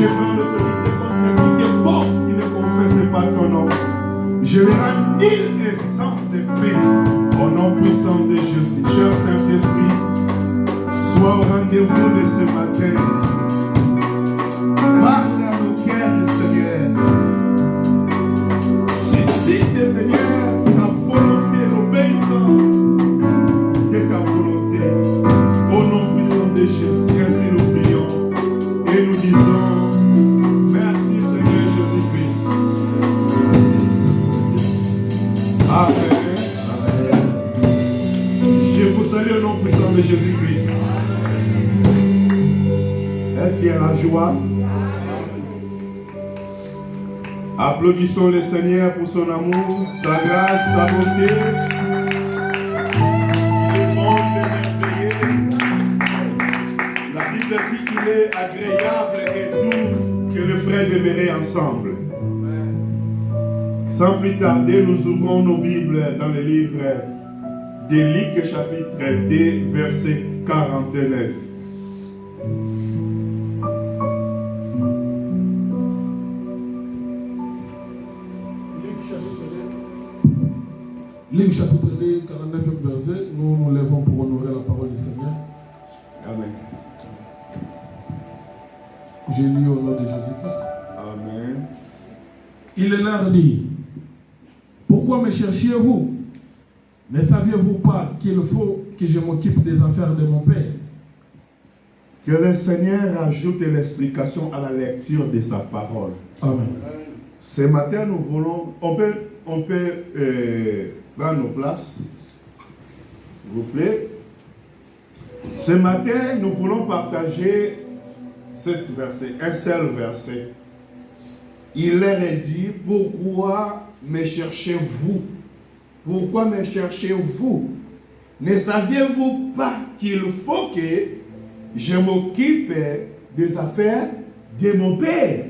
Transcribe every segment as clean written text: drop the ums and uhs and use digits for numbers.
prends l'autorité contre toute force qui ne confesse pas ton nom. Je les rends nuls et sans effet. Au nom puissant de Jésus, cher Saint-Esprit, sois au rendez-vous de ce matin. Parle à nos cœurs, Seigneur. Suscite, Seigneur, ta volonté, l'obéissance de ta volonté. Au nom puissant de Jésus, ainsi nous prions et nous disons merci, Seigneur Jésus-Christ. Amen. Je vous salue au nom puissant de Jésus-Christ. Est-ce qu'il y a la joie? Applaudissons le Seigneur pour son amour, sa grâce, sa bonté. Il est bon, il est merveilleux. La Bible dit qu'il est agréable et doux que le frère demeurer ensemble. Sans plus tarder, nous ouvrons nos Bibles dans le livre de Luc, chapitre 2, verset 49. Luc chapitre 2, 49e verset, nous nous lèvons pour honorer la parole du Seigneur. Amen. J'ai lu au nom de Jésus-Christ. Amen. Il leur dit, pourquoi me cherchiez-vous? Ne saviez-vous pas qu'il faut que je m'occupe des affaires de mon Père? Que le Seigneur ajoute l'explication à la lecture de sa parole. Amen. Ce matin, nous voulons, on peut prendre nos places, s'il vous plaît. Ce matin, nous voulons partager cet verset, un seul verset. Il leur est dit, pourquoi me cherchez-vous? Pourquoi me cherchez-vous? Ne saviez-vous pas qu'il faut que je m'occupe des affaires de mon Père?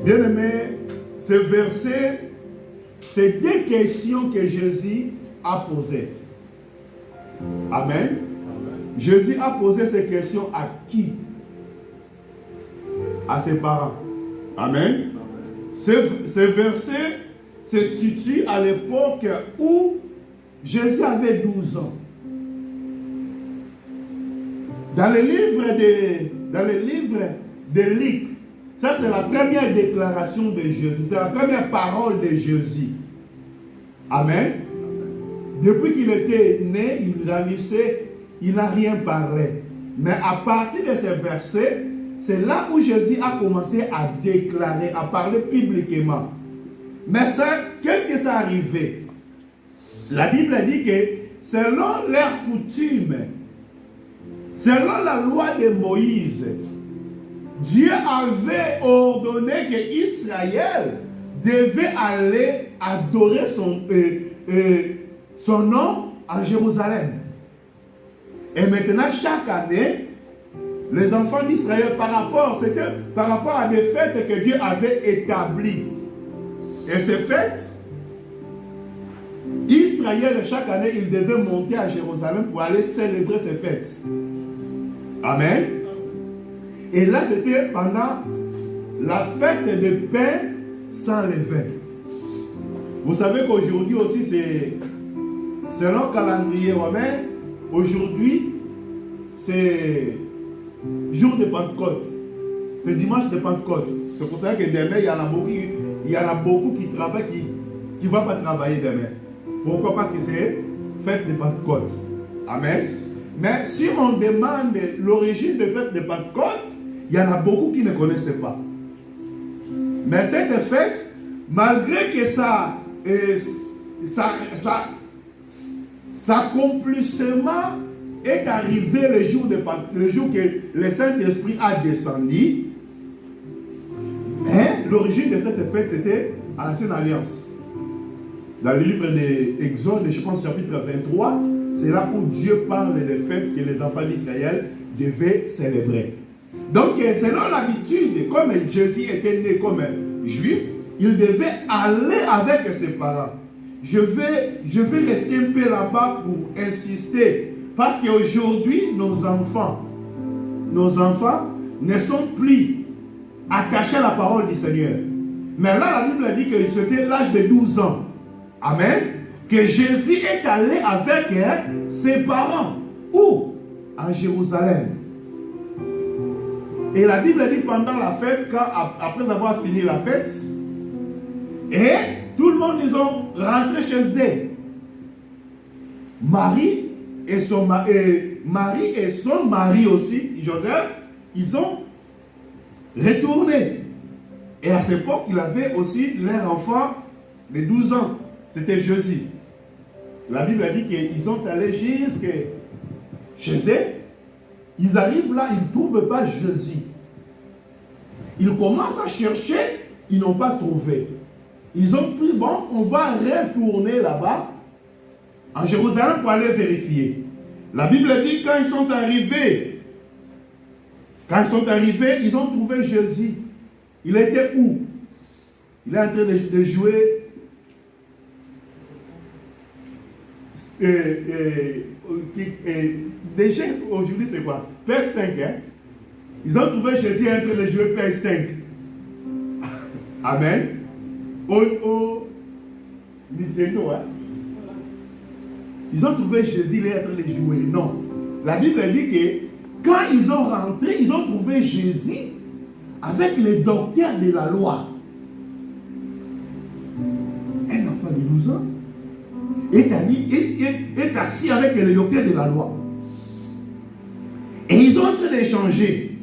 Bien-aimé, ce verset, c'est deux questions que Jésus a posées. Amen. Jésus a posé ces questions à qui? À ses parents. Amen. Ce verset se situe à l'époque où Jésus avait 12 ans. Dans le livre de Luc, ça c'est la première déclaration de Jésus, c'est la première parole de Jésus. Amen. Depuis qu'il était né, il grandissait, il n'a rien parlé. Mais à partir de ce verset, c'est là où Jésus a commencé à déclarer, à parler publiquement. Mais ça, qu'est-ce que ça arrivé? La Bible dit que selon leur coutume, selon la loi de Moïse, Dieu avait ordonné que Israël devait aller adorer son nom à Jérusalem. Et maintenant, chaque année, les enfants d'Israël, par rapport à des fêtes que Dieu avait établies. Et ces fêtes, Israël, chaque année, il devait monter à Jérusalem pour aller célébrer ces fêtes. Amen. Et là, c'était pendant la fête de pain sans levain. Vous savez qu'aujourd'hui aussi, c'est selon le calendrier romain, aujourd'hui, c'est jour de Pentecôte. C'est dimanche de Pentecôte. C'est pour ça que demain, il y en a beaucoup qui travaillent, qui ne vont pas travailler demain. Pourquoi? Parce que c'est fête de Pentecôte. Amen. Mais si on demande l'origine de fête de Pentecôte, il y en a beaucoup qui ne connaissent pas. Mais cette fête, malgré que ça accomplissement est arrivé le jour que le Saint-Esprit a descendu, mais l'origine de cette fête, c'était à l'Ancienne Alliance. Dans le livre d'Exode, je pense chapitre 23, c'est là où Dieu parle des fêtes que les enfants d'Israël devaient célébrer. Donc, selon l'habitude, comme Jésus était né comme un juif, il devait aller avec ses parents. Je vais rester un peu là-bas pour insister. Parce qu'aujourd'hui, nos enfants, nos enfants ne sont plus attachés à la parole du Seigneur. Mais là, la Bible dit que c'était l'âge de 12 ans. Amen. Que Jésus est allé avec ses parents. Où? À Jérusalem. Et la Bible dit pendant la fête, après avoir fini la fête, et tout le monde, ils ont rentré chez eux. Marie et son mari aussi, Joseph, ils ont retourné. Et à cette époque, il avait aussi leur enfant de 12 ans. C'était Jésus. La Bible a dit qu'ils ont allé jusqu'à chez eux. Ils arrivent là, ils ne trouvent pas Jésus. Ils commencent à chercher, ils n'ont pas trouvé. Ils ont pris, bon, on va retourner là-bas, en Jérusalem, pour aller vérifier. La Bible dit, quand ils sont arrivés, ils ont trouvé Jésus. Il était où? Il est en train de jouer déjà aujourd'hui c'est quoi? PS5, hein? Ils ont trouvé Jésus en train de jouer PS5. Amen. Au Nintendo, hein? Ils ont trouvé Jésus, il est en train de jouer. Non. La Bible dit que quand ils ont rentré, ils ont trouvé Jésus avec les docteurs de la loi. Un enfant de 12 ans est assis avec les docteurs de la loi. Et ils ont en train d'échanger.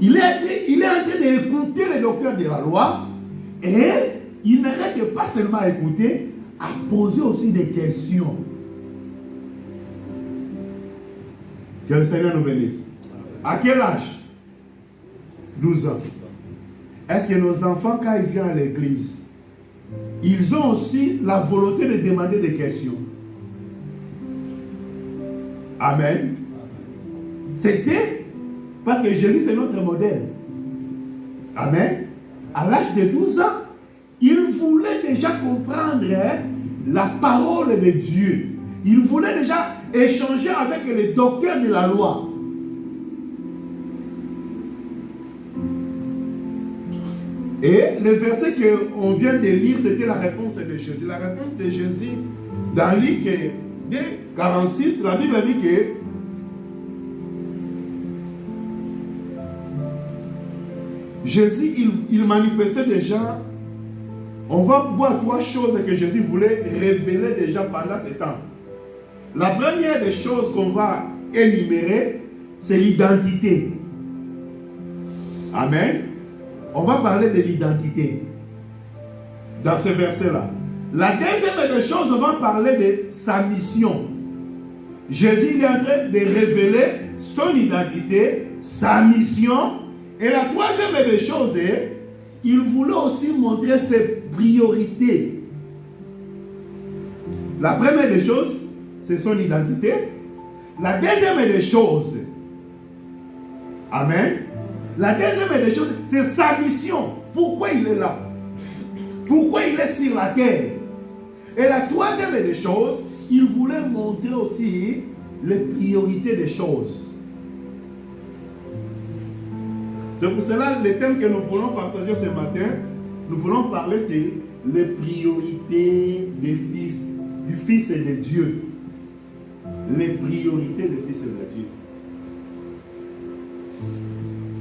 Il est en train d'écouter les docteurs de la loi et il n'arrête pas seulement à écouter, à poser aussi des questions. Que le Seigneur nous bénisse. À quel âge? 12 ans. Est-ce que nos enfants, quand ils viennent à l'église, ils ont aussi la volonté de demander des questions? Amen. C'était parce que Jésus, c'est notre modèle. Amen. À l'âge de 12 ans, il voulait déjà comprendre la parole de Dieu. Il voulait déjà échanger avec les docteurs de la loi. Et le verset qu'on vient de lire, c'était la réponse de Jésus. La réponse de Jésus, dans Luc 2, 46, la Bible dit que Jésus, il manifestait déjà. On va voir trois choses que Jésus voulait révéler déjà pendant ce temps. La première des choses qu'on va énumérer, c'est l'identité. Amen. On va parler de l'identité dans ce verset-là. La deuxième des choses, on va parler de sa mission. Jésus est en train de révéler son identité, sa mission. Et la troisième des choses, il voulait aussi montrer ses priorités. La première des choses, c'est son identité. La deuxième des choses, amen. La deuxième des choses, c'est sa mission. Pourquoi il est là? Pourquoi il est sur la terre? Et la troisième des choses, il voulait montrer aussi les priorités des choses. C'est pour cela le thème que nous voulons partager ce matin, nous voulons parler c'est les priorités du Fils et de Dieu. Les priorités du Fils et de Dieu.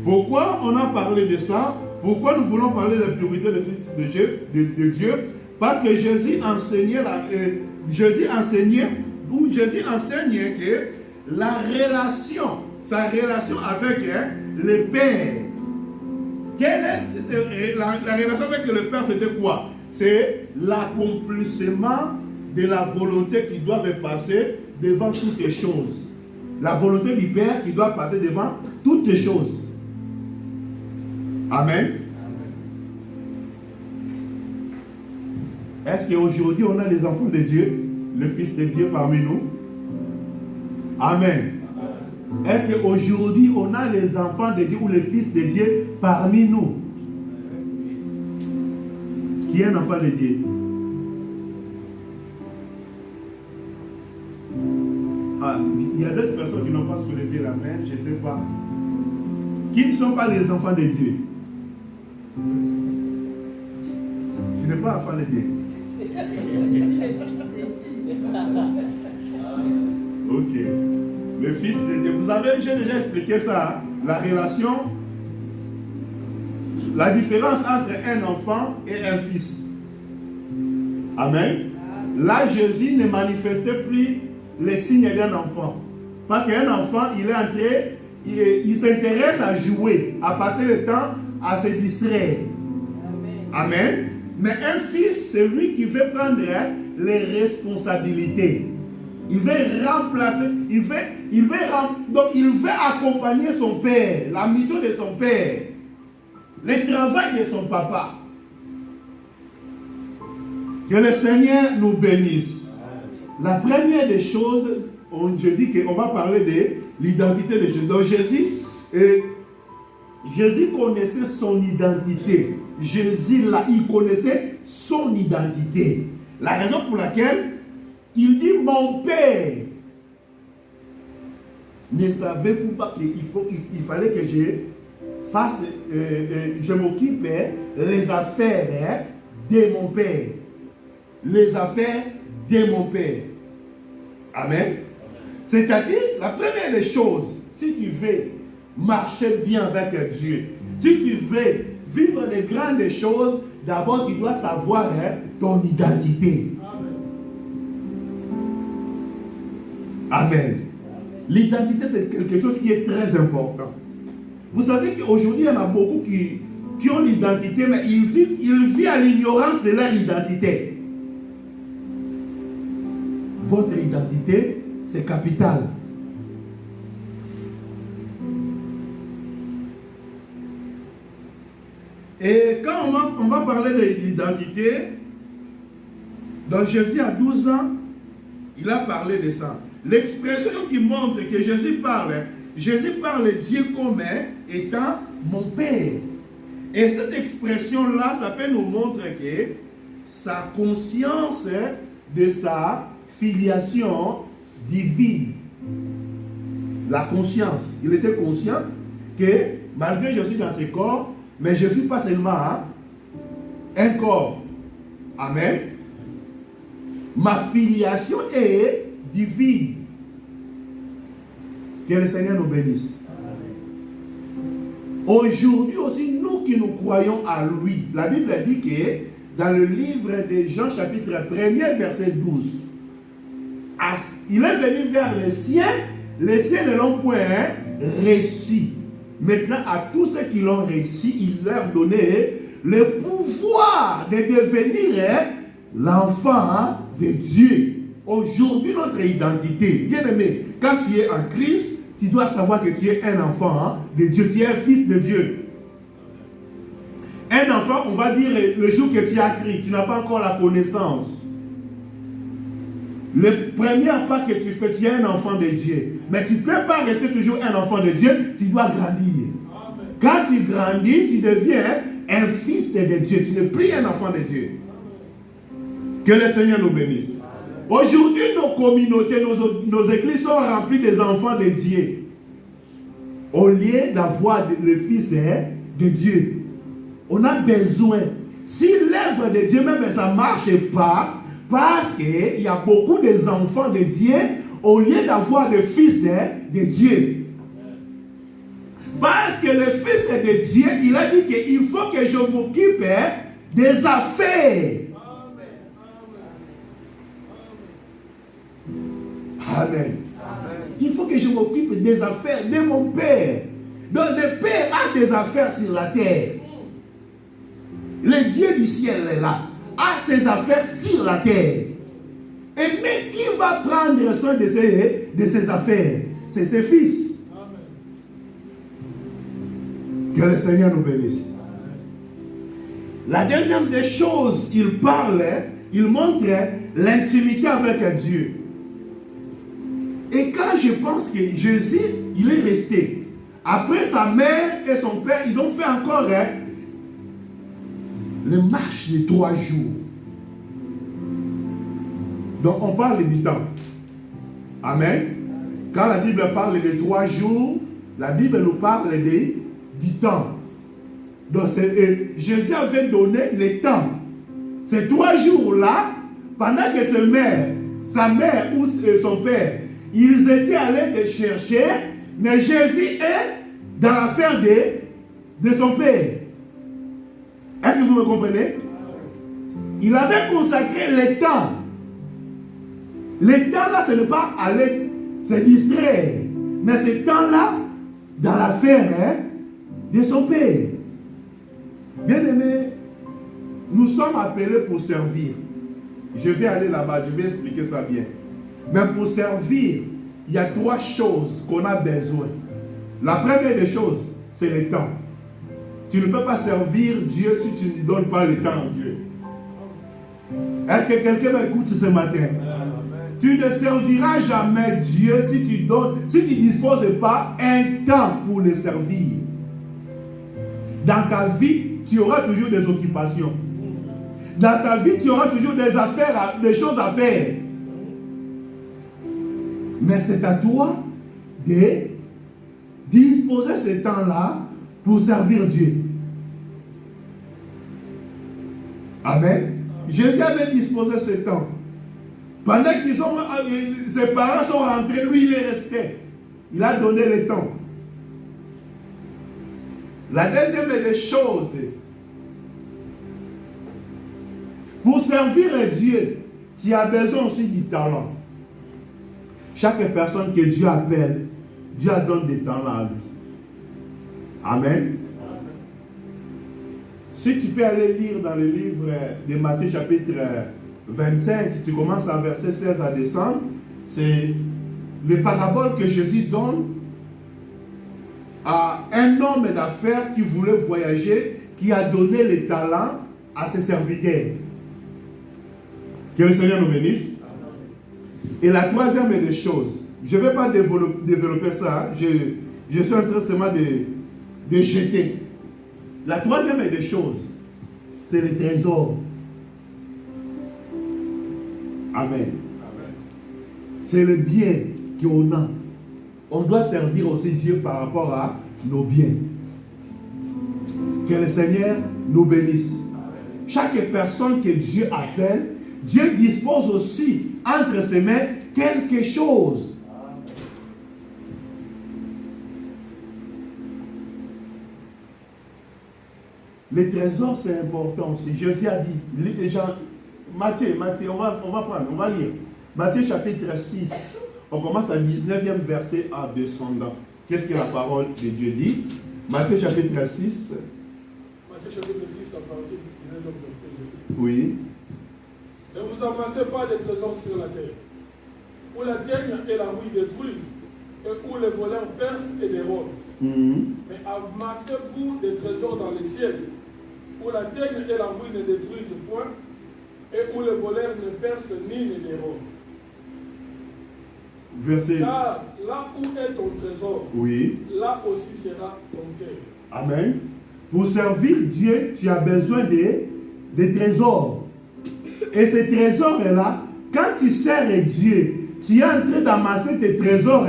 Pourquoi on a parlé de ça? Pourquoi nous voulons parler des priorités du Fils de Dieu? Parce que Jésus enseignait que sa relation avec le Père. La relation avec le Père, c'était quoi? C'est l'accomplissement de la volonté qui doit passer devant toutes les choses. La volonté du Père qui doit passer devant toutes les choses. Amen. Est-ce qu'aujourd'hui on a les enfants de Dieu, le Fils de Dieu parmi nous? Amen. Est-ce qu'aujourd'hui on a les enfants de Dieu ou le Fils de Dieu parmi nous? Qui est un enfant de Dieu? Ah, il y a d'autres personnes qui n'ont pas soulevé la main, je ne sais pas. Qui ne sont pas les enfants de Dieu? Tu n'es pas enfant de Dieu. Ok. Le fils de Dieu. Vous savez, j'ai déjà expliqué ça. Hein? La relation, la différence entre un enfant et un fils. Amen. Là, Jésus ne manifestait plus les signes d'un enfant. Parce qu'un enfant, il est entré, il s'intéresse à jouer, à passer le temps, à se distraire. Amen. Mais un fils, c'est lui qui veut prendre les responsabilités. Il veut remplacer, donc il veut accompagner son père, la mission de son père, le travail de son papa. Que le Seigneur nous bénisse. La première des choses, je dis qu'on va parler de l'identité de Jésus. Donc Jésus connaissait son identité. Jésus là, il connaissait son identité. La raison pour laquelle il dit mon Père. Ne savez-vous pas qu'il fallait que je m'occupe les affaires de mon Père. Les affaires de mon Père. Amen. C'est-à-dire, la première des choses, si tu veux marcher bien avec Dieu, si tu veux vivre les grandes choses, d'abord tu dois savoir ton identité. Amen. L'identité, c'est quelque chose qui est très important. Vous savez qu'aujourd'hui, il y en a beaucoup qui ont l'identité, mais ils vivent à l'ignorance de leur identité. Votre identité, c'est capital. Et quand on va parler de l'identité, donc Jésus à 12 ans, il a parlé de ça. L'expression qui montre que Jésus parle de Dieu comme étant mon Père. Et cette expression-là, ça peut nous montrer que sa conscience de sa filiation divine. La conscience. Il était conscient que malgré que je suis dans ce corps, mais je ne suis pas seulement un corps. Amen. Ma filiation est divine. Que le Seigneur nous bénisse. Aujourd'hui aussi, nous qui nous croyons à lui, la Bible dit que dans le livre de Jean chapitre 1er verset 12, il est venu vers les siens ne l'ont point reçu. Maintenant, à tous ceux qui l'ont reçu, il leur donnait le pouvoir de devenir l'enfant de Dieu. Aujourd'hui, notre identité, bien aimé, quand tu es en Christ, tu dois savoir que tu es un enfant de Dieu, tu es un fils de Dieu. Un enfant, on va dire le jour que tu as crié, tu n'as pas encore la connaissance. Le premier pas que tu fais, tu es un enfant de Dieu. Mais tu ne peux pas rester toujours un enfant de Dieu, tu dois grandir. Amen. Quand tu grandis, tu deviens un fils de Dieu. Tu n'es plus un enfant de Dieu. Amen. Que le Seigneur nous bénisse. Aujourd'hui, nos communautés, nos églises sont remplies des enfants de Dieu. Au lieu d'avoir le fils de Dieu. On a besoin. Si l'œuvre de Dieu, même ça ne marche pas, parce qu'il y a beaucoup d'enfants de Dieu, au lieu d'avoir le fils de Dieu. Parce que le fils de Dieu, il a dit qu'il faut que je m'occupe des affaires. Amen. Il faut que je m'occupe des affaires de mon Père. Donc le Père a des affaires sur la terre. Le Dieu du ciel est là, a ses affaires sur la terre. Et mais qui va prendre soin de ses affaires? C'est ses fils. Amen. Que le Seigneur nous bénisse. La deuxième des choses, il montre l'intimité avec Dieu. Et quand je pense que Jésus, il est resté, après sa mère et son père, ils ont fait encore les marches de 3 jours. Donc on parle du temps. Amen. Quand la Bible parle de 3 jours, la Bible nous parle du temps. Donc Jésus avait donné le temps. Ces 3 jours-là, pendant que sa mère ou son père, ils étaient allés les chercher, mais Jésus est dans l'affaire de son père. Est-ce que vous me comprenez? Il avait consacré le temps. Le temps là, ce n'est pas aller se distraire, mais ce temps-là, dans l'affaire de son père. Bien aimé, nous sommes appelés pour servir. Je vais aller là-bas, je vais expliquer ça bien. Mais pour servir, il y a 3 choses qu'on a besoin. La première des choses, c'est le temps. Tu ne peux pas servir Dieu si tu ne donnes pas le temps à Dieu. Est-ce que quelqu'un m'écoute ce matin? Amen. Tu ne serviras jamais Dieu si tu ne disposes pas un temps pour le servir. Dans ta vie, tu auras toujours des occupations. Dans ta vie, tu auras toujours des affaires, des choses à faire. Mais c'est à toi de disposer ce temps-là pour servir Dieu. Amen. Jésus avait disposé ce temps. Pendant que ses parents sont rentrés, lui il est resté. Il a donné le temps. La deuxième des choses, pour servir Dieu, tu as besoin aussi du talent. Chaque personne que Dieu appelle, Dieu donne des talents à lui. Amen. Si tu peux aller lire dans le livre de Matthieu chapitre 25, tu commences à verset 16 à descendre, c'est les paraboles que Jésus donne à un homme d'affaires qui voulait voyager, qui a donné les talents à ses serviteurs. Que le Seigneur nous bénisse. Et la troisième des choses, je ne vais pas développer ça, je suis en train seulement de jeter. La troisième des choses, c'est le trésor. Amen. C'est le bien qu'on a. On doit servir aussi Dieu par rapport à nos biens. Que le Seigneur nous bénisse. Chaque personne que Dieu appelle, Dieu dispose aussi entre ses mains quelque chose. Le trésor, c'est important aussi. Jésus a dit, les gens, Matthieu, on va lire. Matthieu chapitre 6, on commence à 19e verset à descendant. Qu'est-ce que la parole de Dieu dit? Matthieu chapitre 6. Matthieu chapitre 6, à partir du 19e verset. Oui. Ne vous amassez pas des trésors sur la terre, où la teigne et la rouille détruisent, et où les voleurs percent et dérobent. Mais amassez-vous des trésors dans les ciels, où la teigne et la rouille ne détruisent point, et où les voleurs ne percent ni ne dérobent. Verset. Car là où est ton trésor, oui, là aussi sera ton cœur. Amen. Pour servir Dieu, tu as besoin des trésors. Et ces trésors-là, quand tu sers Dieu, tu es en train d'amasser tes trésors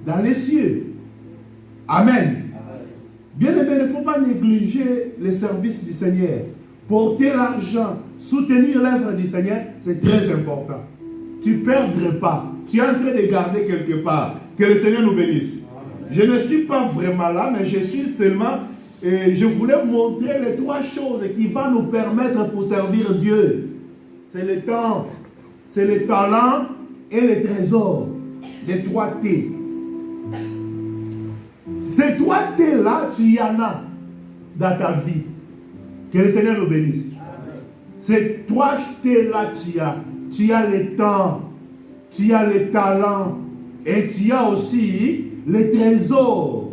dans les cieux. Amen. Bien aimé, il ne faut pas négliger les services du Seigneur. Porter l'argent, soutenir l'œuvre du Seigneur, c'est très important. Tu ne perdras pas. Tu es en train de garder quelque part. Que le Seigneur nous bénisse. Je ne suis pas vraiment là, mais je suis seulement... Et je voulais montrer les 3 choses qui vont nous permettre pour servir Dieu. C'est le temps, c'est le talent et le trésor. Les 3 T. Ces 3 T-là, tu y en as dans ta vie. Que le Seigneur nous bénisse. Amen. Ces 3 T-là, tu as le temps, tu as le talent et tu as aussi les trésors.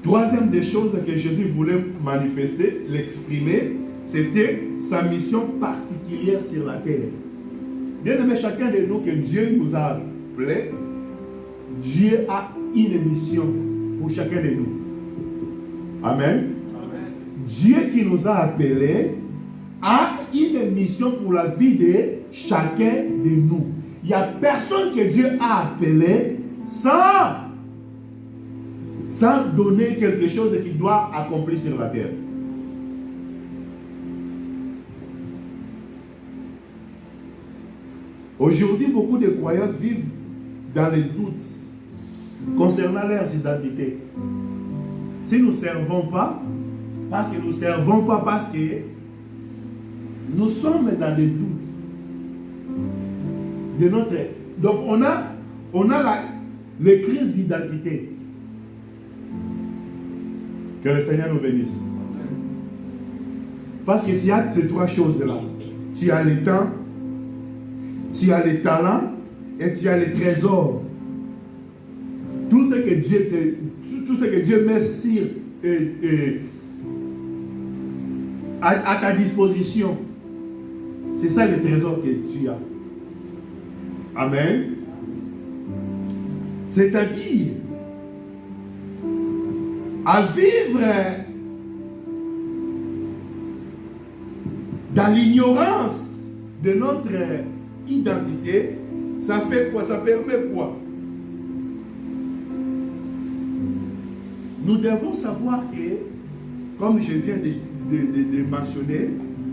Troisième des choses que Jésus voulait manifester, l'exprimer, c'était sa mission particulière sur la terre. Bien aimé, chacun de nous que Dieu nous a appelés, Dieu a une mission pour chacun de nous. Amen. Amen. Dieu qui nous a appelés a une une mission pour la vie de chacun de nous. Il n'y a personne que Dieu a appelé sans donner quelque chose qu'il doit accomplir sur la terre. Aujourd'hui, beaucoup de croyants vivent dans les doutes concernant leurs identités. Si nous ne servons pas, parce que nous ne servons pas, parce que nous sommes dans les doutes de notre... Donc on a les crises d'identité. Que le Seigneur nous bénisse. Parce que tu as ces trois choses-là. Tu as le temps, tu as les talents et tu as les trésors. Tout ce que Dieu met sur, à ta disposition, c'est ça le trésor que tu as. Amen. C'est-à-dire, à vivre dans l'ignorance de notre identité, ça fait quoi? Ça permet quoi? Nous devons savoir que, comme je viens de mentionner,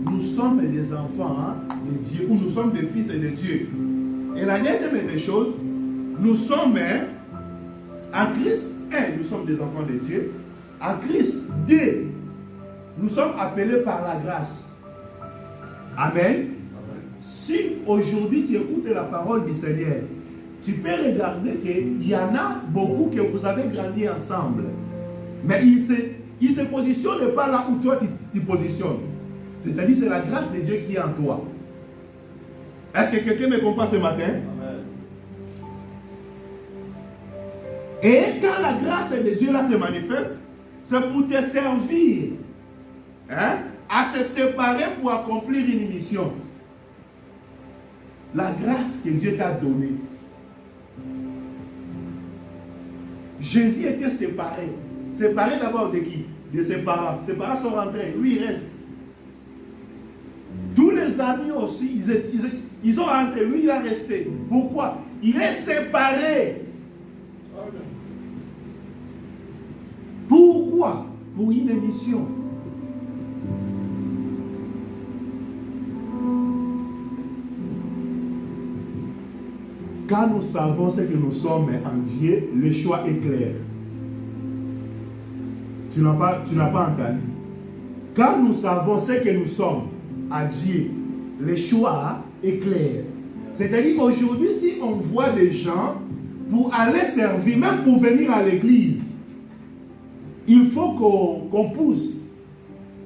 nous sommes des enfants de Dieu, ou nous sommes des fils de Dieu. Et la deuxième des choses, nous sommes en Christ, nous sommes des enfants de Dieu. En Christ, nous sommes appelés par la grâce. Amen. Si aujourd'hui tu écoutes la parole du Seigneur, tu peux regarder qu'il y en a beaucoup que vous avez grandi ensemble. Mais il ne se positionne pas là où toi tu positionnes. C'est-à-dire c'est la grâce de Dieu qui est en toi. Est-ce que quelqu'un me comprend ce matin? Amen. Et quand la grâce de Dieu là se manifeste, c'est pour te servir à se séparer pour accomplir une mission. La grâce que Dieu t'a donnée. Jésus était séparé. Séparé d'abord de qui? De ses parents. Ses parents sont rentrés. Lui, il reste. Tous les amis aussi, ils sont rentrés. Lui, il a resté. Pourquoi? Il est séparé. Pourquoi? Pour une mission. Quand nous savons ce que nous sommes en Dieu, le choix est clair. Tu n'as pas entendu. Quand nous savons ce que nous sommes à Dieu, le choix est clair. C'est-à-dire aujourd'hui, si on voit des gens pour aller servir, même pour venir à l'église, il faut qu'on pousse.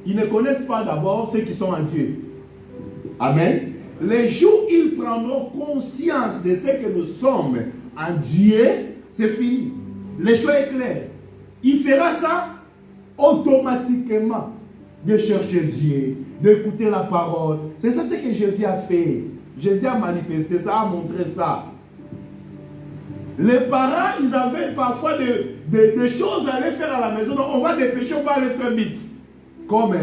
Ils ne connaissent pas d'abord ceux qui sont en Dieu. Amen. Les jours où ils prendront conscience de ce que nous sommes en Dieu, c'est fini. Le choix est clair. Il fera ça automatiquement, de chercher Dieu, d'écouter la parole. C'est ça ce que Jésus a fait. Jésus a manifesté ça, a montré ça. Les parents, ils avaient parfois des choses à aller faire à la maison. Donc on va dépêcher, on va aller très vite. Comme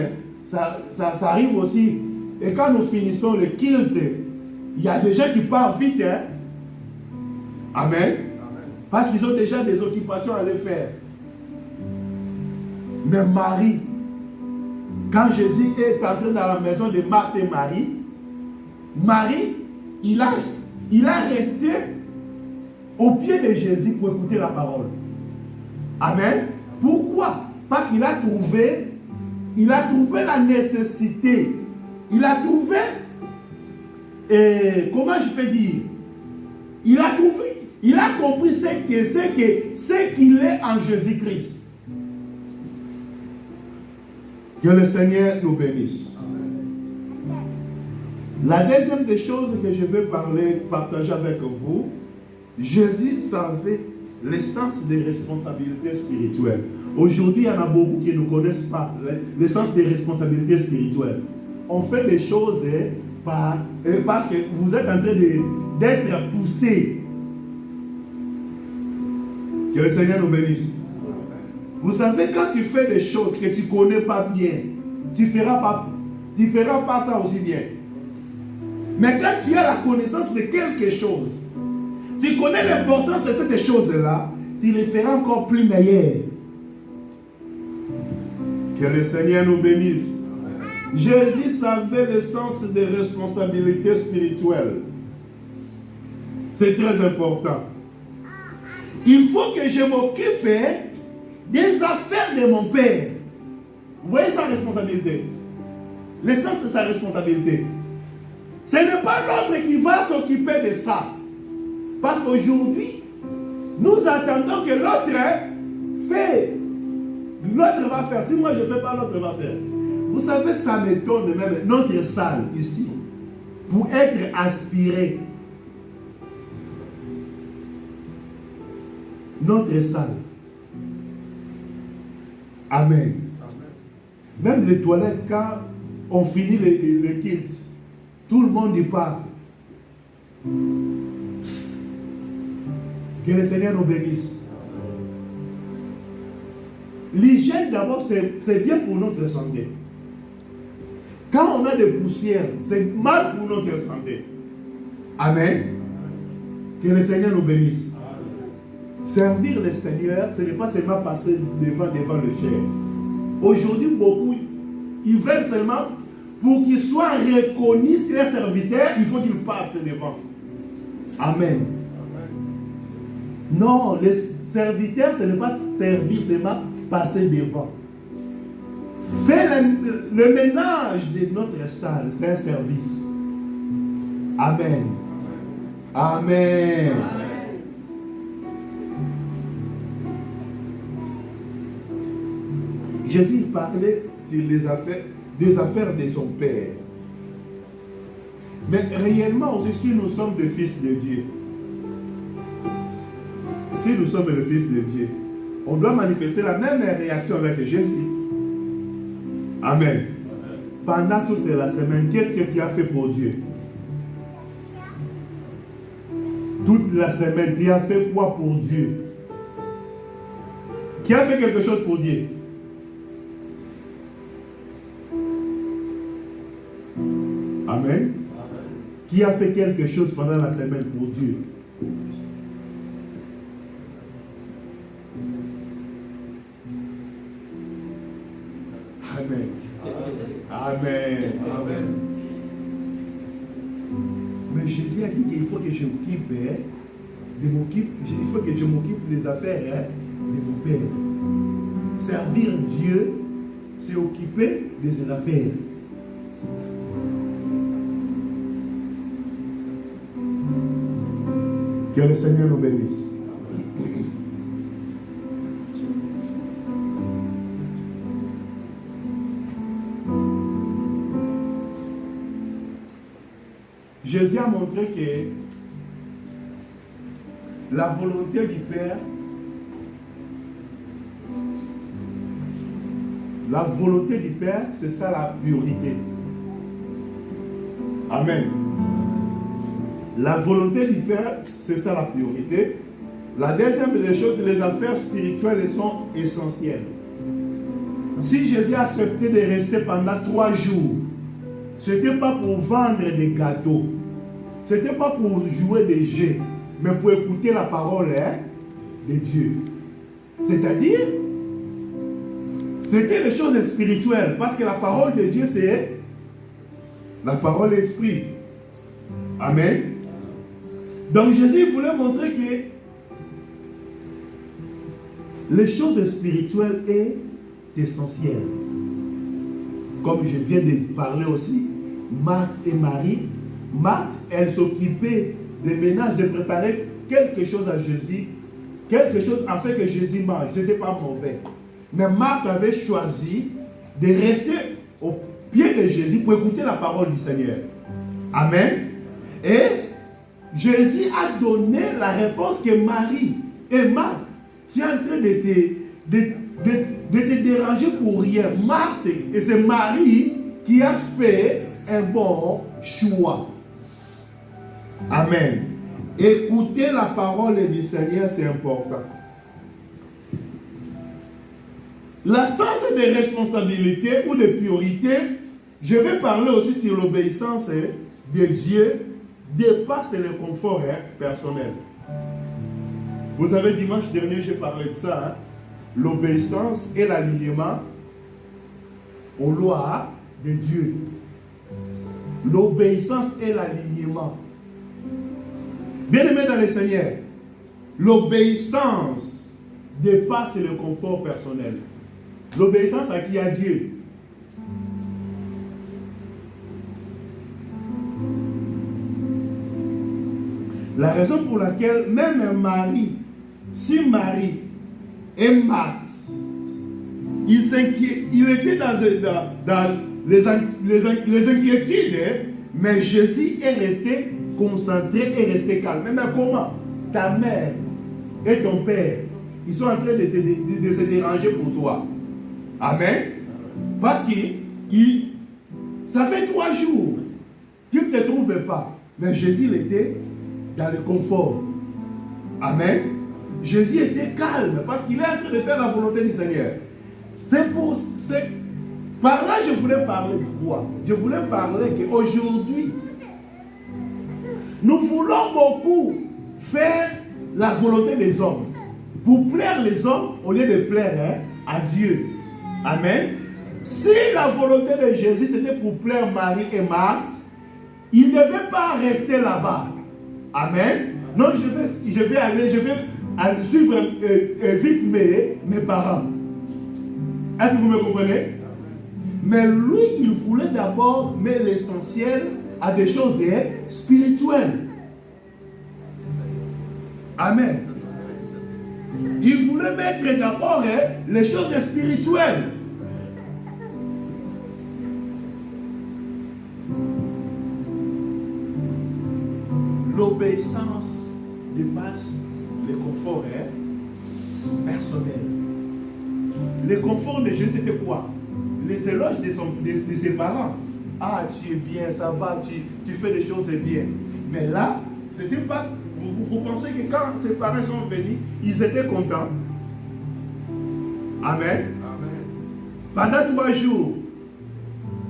ça arrive aussi. Et quand nous finissons le culte, il y a des gens qui partent vite. Amen. Amen. Parce qu'ils ont déjà des occupations à aller faire. Mais Marie, quand Jésus est entré dans la maison de Marthe et Marie, il a resté au pied de Jésus pour écouter la parole. Amen. Pourquoi? Parce qu'il a trouvé la nécessité. Il a trouvé, comment je peux dire, il a compris ce qu'il est en Jésus-Christ. Que le Seigneur nous bénisse. La deuxième des choses que je vais partager avec vous, Jésus savait l'essence des responsabilités spirituelles. Aujourd'hui, il y en a beaucoup qui ne connaissent pas l'essence des responsabilités spirituelles. On fait des choses parce que vous êtes en train d'être poussé. Que le Seigneur nous bénisse. Vous savez, quand tu fais des choses que tu ne connais pas bien, tu ne feras pas ça aussi bien. Mais quand tu as la connaissance de quelque chose, tu connais l'importance de cette chose-là, tu les feras encore plus meilleures. Que le Seigneur nous bénisse. Jésus savait le sens des responsabilités spirituelles. C'est très important. Il faut que je m'occupe des affaires de mon Père. Vous voyez sa responsabilité? Le sens de sa responsabilité. Ce n'est pas l'autre qui va s'occuper de ça. Parce qu'aujourd'hui, nous attendons que l'autre fait. L'autre va faire. Si moi je ne fais pas, l'autre va faire. Vous savez, ça m'étonne même. Notre salle ici, pour être aspirée, notre salle. Amen. Même les toilettes, quand on finit les kits, tout le monde y part. Que le Seigneur nous bénisse. L'hygiène d'abord, c'est bien pour notre santé. Quand on a des poussières, c'est mal pour notre santé. Amen. Que le Seigneur nous bénisse. Servir le Seigneur, ce n'est pas seulement passer devant le chef. Aujourd'hui, beaucoup, ils veulent seulement, pour qu'ils soient reconnus leurs serviteurs, il faut qu'ils passent devant. Amen. Non, les serviteurs, ce n'est pas servir, seulement passer devant. Faire le ménage de notre salle, c'est un service. Amen. Amen. Jésus parlait sur des affaires de son Père. Mais réellement aussi, si nous sommes des fils de Dieu, si nous sommes le fils de Dieu, on doit manifester la même réaction avec Jésus. Amen. Pendant toute la semaine, qu'est-ce que tu as fait pour Dieu? Toute la semaine, tu as fait quoi pour Dieu? Qui a fait quelque chose pour Dieu? Amen. Qui a fait quelque chose pendant la semaine pour Dieu? Amen. Amen. Amen. Mais Jésus a dit qu'il faut que je m'occupe il faut que je m'occupe des affaires de mon Père. Servir Dieu, c'est occuper de ses affaires. Que le Seigneur nous bénisse. Jésus a montré que la volonté du Père, c'est ça la priorité. Amen. La volonté du Père, c'est ça la priorité. La deuxième des choses, les affaires spirituelles sont essentielles. Si Jésus a accepté de rester pendant 3 jours, ce n'était pas pour vendre des gâteaux, ce n'était pas pour jouer des jeux, mais pour écouter la parole de Dieu. C'est-à-dire, c'était les choses spirituelles, parce que la parole de Dieu, c'est la parole esprit. Amen. Donc Jésus voulait montrer que les choses spirituelles est essentielles. Comme je viens de parler aussi, Marthe et Marie, Marthe, elle s'occupait de ménage, de préparer quelque chose à Jésus, quelque chose afin que Jésus mange. Ce n'était pas mauvais. Mais Marthe avait choisi de rester au pied de Jésus pour écouter la parole du Seigneur. Amen. Et Jésus a donné la réponse que Marie et Marthe, tu es en train de te déranger pour rien. Marthe, et c'est Marie qui a fait un bon choix. Amen. Écouter la parole du Seigneur, c'est important. La sens de responsabilité ou de priorité, je vais parler aussi sur l'obéissance de Dieu dépasse le confort personnel. Vous savez, dimanche dernier, j'ai parlé de ça. Hein? L'obéissance et l'alignement aux lois de Dieu. L'obéissance et l'alignement. Bien-aimés dans le Seigneur, l'obéissance dépasse le confort personnel. L'obéissance à qui? À Dieu. La raison pour laquelle même un mari, si Marie et Marthe, il était dans les inquiétudes, mais Jésus est resté concentré et resté calme. Mais comment? Ta mère et ton père, ils sont en train de se déranger pour toi. Amen. Parce que ça fait 3 jours qu'il ne te trouve pas. Mais Jésus il était dans le confort. Amen. Jésus était calme parce qu'il est en train de faire la volonté du Seigneur. Par là, je voulais parler de quoi? Je voulais parler qu'aujourd'hui, nous voulons beaucoup faire la volonté des hommes. Pour plaire les hommes au lieu de plaire à Dieu. Amen. Si la volonté de Jésus c'était pour plaire Marie et Marthe, il ne devait pas rester là-bas. Amen. Non, je vais aller suivre vite mes parents. Est-ce que vous me comprenez? Mais lui, il voulait d'abord mettre l'essentiel à des choses spirituelles. Amen. Il voulait mettre d'abord les choses spirituelles. L'obéissance dépasse le confort personnel. Le confort de Jésus, c'était quoi? Les éloges de ses parents. Ah, tu es bien, ça va, tu fais des choses bien. Mais là, c'était pas... Vous pensez que quand ses parents sont venus, ils étaient contents? Amen. Amen. Pendant 3 jours,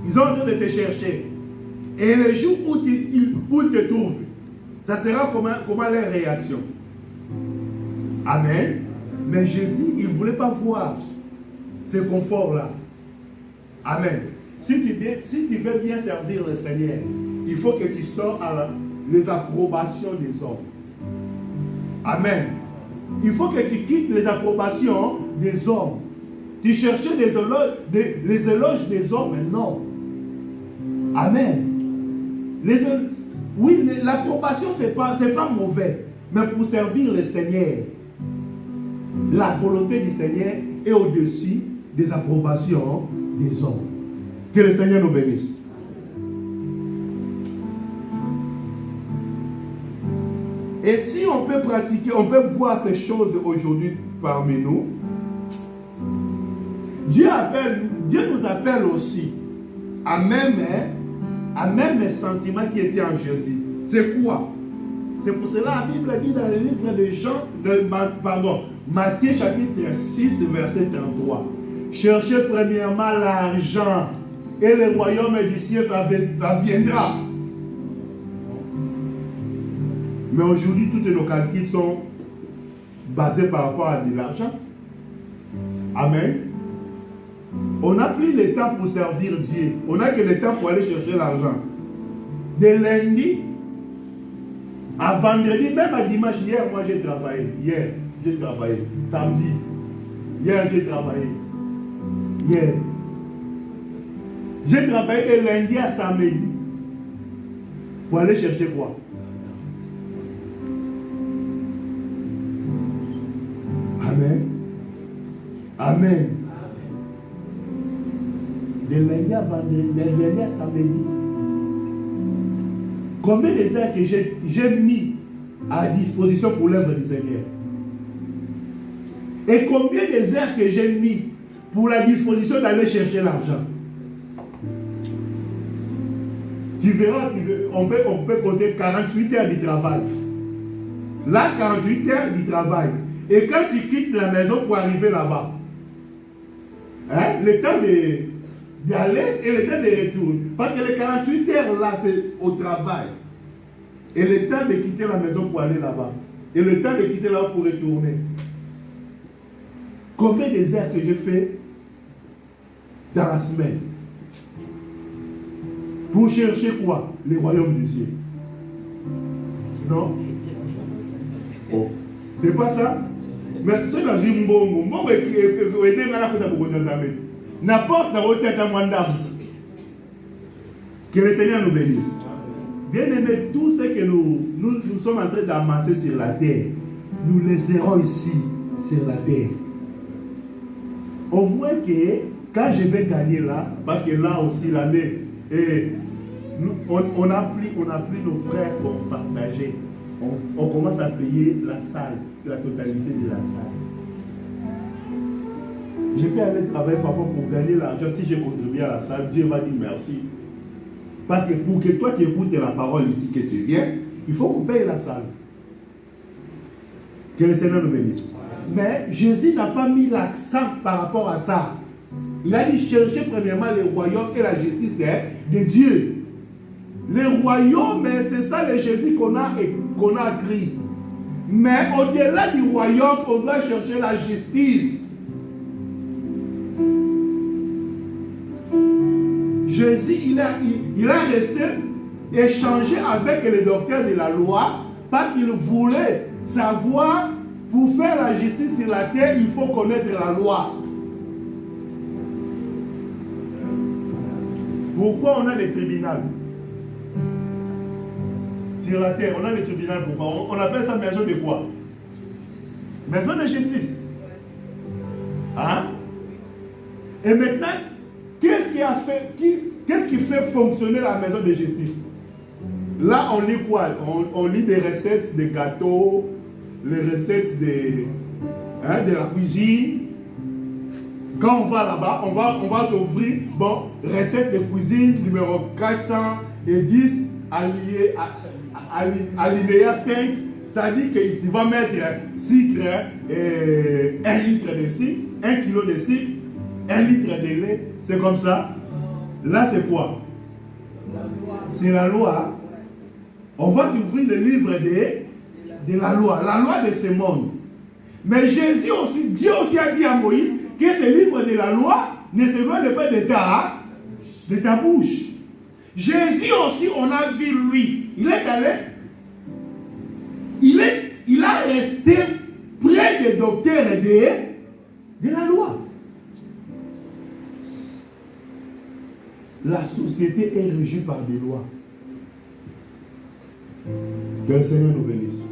ils ont en train de te chercher. Et le jour où ils te trouvent, ça sera comment leur réaction? Amen. Mais Jésus, il ne voulait pas voir ce confort-là. Amen. Si tu veux bien servir le Seigneur, il faut que tu sors à les approbations des hommes. Amen. Il faut que tu quittes les approbations des hommes. Tu cherchais les éloges des hommes, mais non. Amen. Oui, l'approbation, ce n'est pas mauvais. Mais pour servir le Seigneur, la volonté du Seigneur est au-dessus des approbations des hommes. Que le Seigneur nous bénisse. Et si on peut pratiquer, on peut voir ces choses aujourd'hui parmi nous, Dieu nous appelle aussi à même sentiment qui était en Jésus. C'est quoi? C'est pour cela la Bible dit dans le livre de Matthieu chapitre 6 verset 33. Cherchez premièrement l'argent et le royaume du ciel, ça viendra. Mais aujourd'hui, toutes nos calculs sont basés par rapport à de l'argent. Amen. On n'a plus le temps pour servir Dieu. On n'a que le temps pour aller chercher l'argent. De lundi à vendredi, même à dimanche, hier, moi j'ai travaillé. Hier, j'ai travaillé. Samedi, hier, j'ai travaillé. Hier. J'ai travaillé de lundi à samedi. Pour aller chercher quoi? Amen. Amen. De lundi à vendredi, de lundi à samedi. Combien de heures que j'ai mis à disposition pour l'œuvre du Seigneur? Et combien de heures que j'ai mis pour la disposition d'aller chercher l'argent? Tu verras, on peut compter 48 heures du travail. Là, 48 heures du travail. Et quand tu quittes la maison pour arriver là-bas, le temps d'aller et le temps de retourner. Parce que les 48 heures là, c'est au travail. Et le temps de quitter la maison pour aller là-bas. Et le temps de quitter là-bas pour retourner. Combien des heures que je fais dans la semaine pour chercher quoi? Le royaume des cieux. Non? Oh. C'est pas ça? Mais c'est dans une bombe. Qui est n'importe que le Seigneur nous bénisse. Bien aimé, tout ce que nous sommes en train d'amasser sur la terre, nous laisserons ici sur la terre. Au moins que quand je vais gagner là, parce que là aussi l'année, on a pris nos frères pour partager. On commence à payer la salle, la totalité de la salle. Je peux aller travailler parfois pour gagner l'argent. Si j'ai contribué à la salle, Dieu va dire merci. Parce que pour que toi tu écoutes la parole ici que tu viens, il faut qu'on paye la salle. Que le Seigneur nous bénisse. Mais Jésus n'a pas mis l'accent par rapport à ça. Il a dit chercher premièrement le royaume et la justice de Dieu. Le royaume, c'est ça le Jésus qu'on a écrit. Mais au-delà du royaume, on doit chercher la justice. Jésus, il a resté échangé avec les docteurs de la loi parce qu'il voulait savoir, pour faire la justice sur la terre, il faut connaître la loi. Pourquoi on a les tribunaux sur la terre? On a les tribunaux, pourquoi? On appelle ça maison de quoi? Maison de justice. Hein? Et maintenant, qu'est-ce qui fait fonctionner la maison de justice? Là, on lit quoi? On lit des recettes de gâteaux, les recettes de la cuisine. Quand on va là-bas, on va t'ouvrir, bon, recette de cuisine numéro 410, alinéa 5. Ça dit que tu vas mettre sucre, 1 litre de sucre, 1 kilo de sucre, 1 litre de lait. C'est comme ça. Là, c'est quoi? C'est la loi. On va t'ouvrir le livre de la loi de ce monde. Mais Jésus aussi, Dieu aussi a dit à Moïse que ce livre de la loi ne se loin pas de ta bouche. Jésus aussi, on a vu lui. Il est allé. Il a resté près des docteurs de la loi. La société est régie par des lois. Que le Seigneur nous bénisse.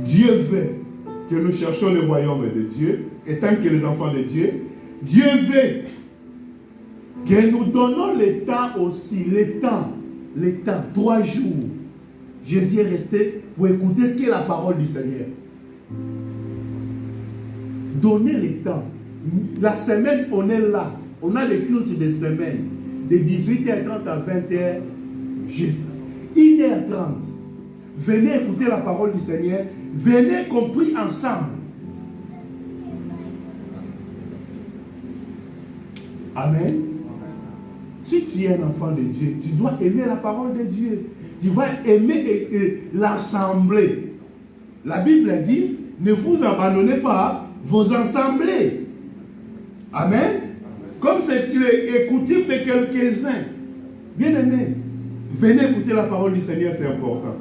Dieu veut que nous cherchions le royaume de Dieu, étant que les enfants de Dieu. Dieu veut que nous donnons le temps aussi, le temps, 3 jours. Jésus est resté pour écouter que la parole du Seigneur. Donnez le temps. La semaine, on est là. On a les cultes de semaine. De 18h30 à 20h, juste 1h30. Venez écouter la parole du Seigneur. Venez compris ensemble. Amen. Si tu es un enfant de Dieu, tu dois aimer la parole de Dieu. Tu vas aimer l'assemblée. La Bible dit, ne vous abandonnez pas vos assemblées. Amen. Comme c'est coutume de quelques-uns. Bien aimé, venez écouter la parole du Seigneur, c'est important.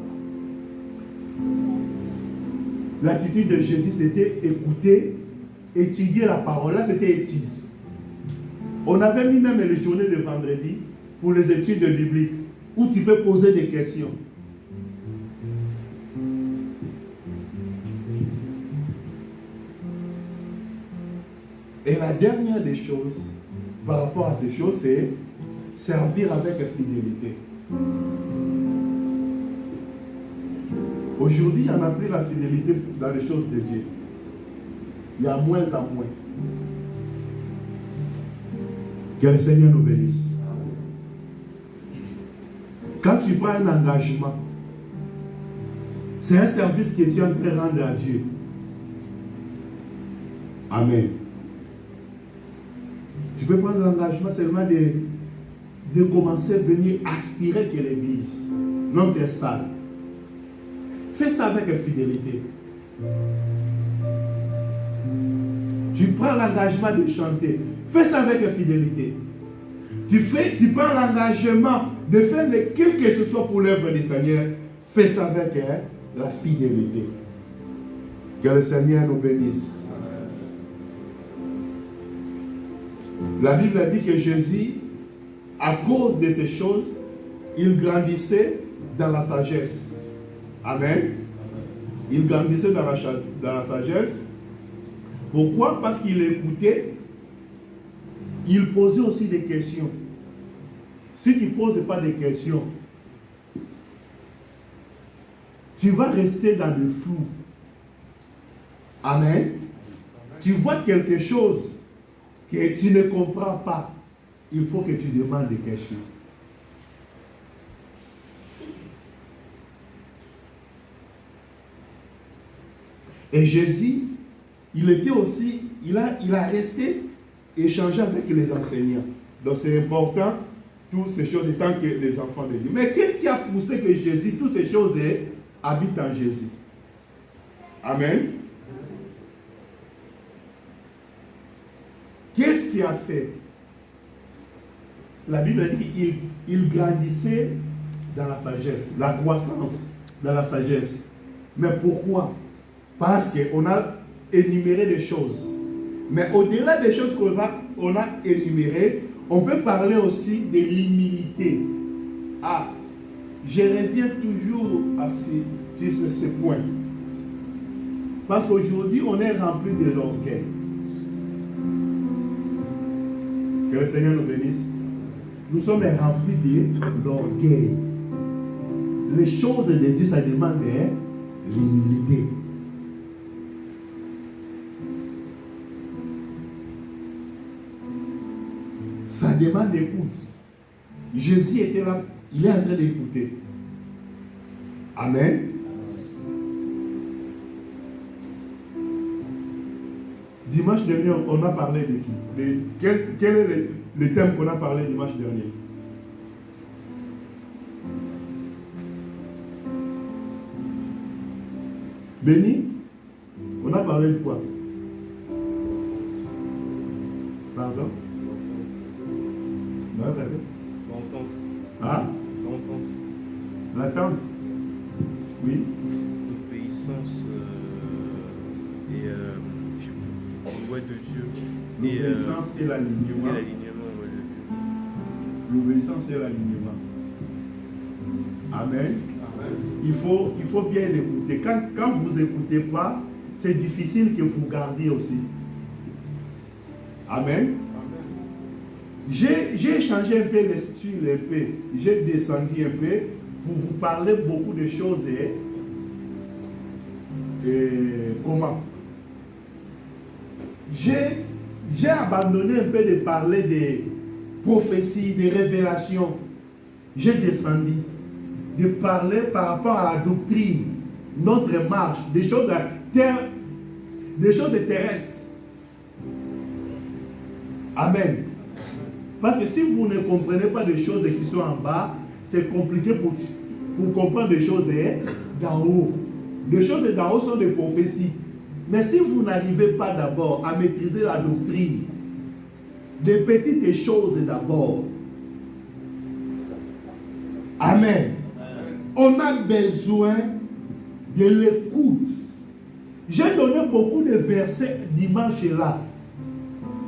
L'attitude de Jésus, c'était écouter, étudier la parole. Là, c'était étude. On avait mis même les journées de vendredi pour les études bibliques, où tu peux poser des questions. Et la dernière des choses, par rapport à ces choses, c'est servir avec fidélité. Aujourd'hui, il n'y en a plus la fidélité dans les choses de Dieu. Il y a moins en moins. Que le Seigneur nous bénisse. Quand tu prends un engagement, c'est un service que tu es en train de rendre à Dieu. Amen. peux prendre l'engagement seulement de commencer à venir aspirer que l'église, notre salle. Fais ça avec fidélité. Tu prends l'engagement de chanter. Fais ça avec fidélité. Tu prends l'engagement de faire quel que ce soit pour l'œuvre du Seigneur. Fais ça avec la fidélité. Que le Seigneur nous bénisse. La Bible a dit que Jésus, à cause de ces choses, il grandissait dans la sagesse. Amen. Il grandissait dans la sagesse. Pourquoi? Parce qu'il écoutait. Il posait aussi des questions. Si tu ne poses pas de questions, tu vas rester dans le flou. Amen. Tu vois quelque chose que tu ne comprends pas. Il faut que tu demandes des questions. Et Jésus, il a resté échanger avec les enseignants. Donc c'est important, toutes ces choses étant que les enfants de Dieu. Mais qu'est-ce qui a poussé que Jésus, toutes ces choses habitent en Jésus? Amen. Qu'est-ce qui a fait? La Bible dit qu'il grandissait dans la sagesse, la croissance dans la sagesse. Mais pourquoi? Parce qu'on a énuméré des choses. Mais au-delà des choses qu'on a énumérées, on peut parler aussi de l'humilité. Ah, je reviens toujours à ce point. Parce qu'aujourd'hui, on est rempli de l'orgueil. Que le Seigneur nous bénisse. Nous sommes remplis de l'orgueil. Les choses de Dieu, ça demande l'humilité. Ça demande d'écoute. Jésus était là, il est en train d'écouter. Amen. Dimanche dernier, on a parlé de qui? Quel est le thème qu'on a parlé dimanche dernier? Béni? On a parlé de quoi? Pardon? L'entente. Ah? L'entente. L'attente? Oui. L'obéissance et la loi de Dieu. L'obéissance et l'alignement. Et l'alignement, ouais, de Dieu. L'obéissance et l'alignement. Amen. Il faut bien l'écouter. Quand vous n'écoutez pas, c'est difficile que vous gardiez aussi. Amen. J'ai échangé un peu les styles, un peu. J'ai descendu un peu pour vous parler beaucoup de choses. Comment? J'ai abandonné un peu de parler des prophéties, des révélations. J'ai descendu de parler par rapport à la doctrine, notre marche, des choses terrestres. Amen. Parce que si vous ne comprenez pas des choses qui sont en bas, c'est compliqué pour comprendre des choses d'en haut. Les choses d'en haut sont des prophéties. Mais si vous n'arrivez pas d'abord à maîtriser la doctrine, des petites choses d'abord. Amen. On a besoin de l'écoute. J'ai donné beaucoup de versets dimanche là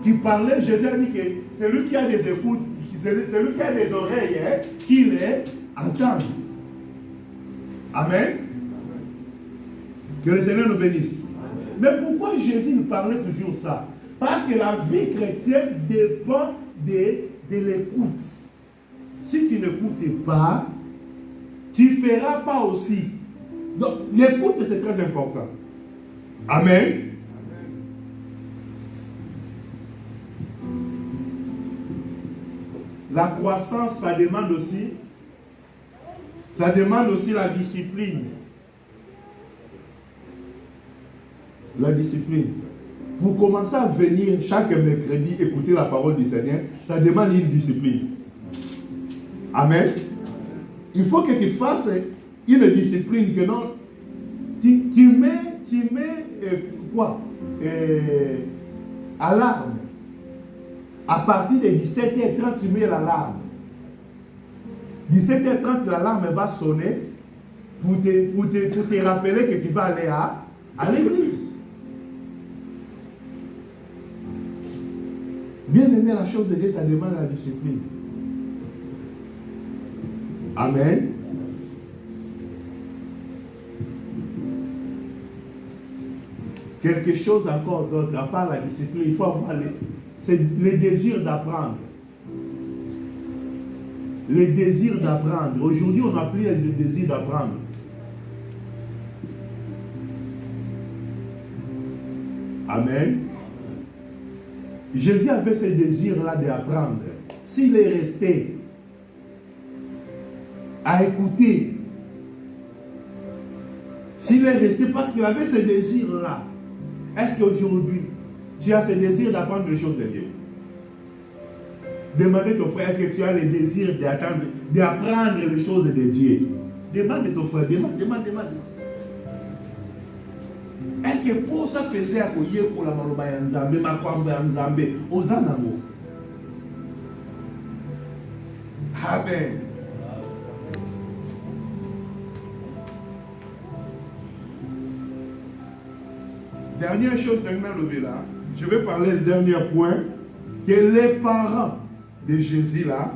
qui parlaient, Jésus a dit que celui qui a des écoutes, celui qui a des oreilles, qu'il les entende. Amen. Que le Seigneur nous bénisse. Mais pourquoi Jésus nous parlait toujours ça? Parce que la vie chrétienne dépend de l'écoute. Si tu n'écoutes pas, tu ne feras pas aussi. Donc, l'écoute, c'est très important. Amen. La croissance, ça demande aussi la discipline. La discipline. Pour commencer à venir chaque mercredi écouter la parole du Seigneur, ça demande une discipline. Amen. Il faut que tu fasses une discipline que non. Tu mets quoi? Alarme. À partir de 17h30, tu mets l'alarme. 17h30, l'alarme va sonner pour te rappeler que tu vas aller à l'église. Bien aimé, la chose de Dieu, ça demande la discipline. Amen. Quelque chose encore d'autre, à part la discipline, il faut avoir c'est le désir d'apprendre. Le désir d'apprendre. Aujourd'hui, on n'a plus le désir d'apprendre. Amen. Jésus avait ce désir-là d'apprendre. S'il est resté à écouter, s'il est resté parce qu'il avait ce désir-là, est-ce qu'aujourd'hui, tu as ce désir d'apprendre les choses de Dieu? Demandez ton frère, est-ce que tu as le désir d'apprendre les choses de Dieu? Demande ton frère, demande. Est-ce que pour ça faisait à couiller pour la maloba ya Nzambe, ma kwamba ya Nzambe, ozanamo? Amen. Dernière chose, là, je vais parler du dernier point, que les parents de Jésus là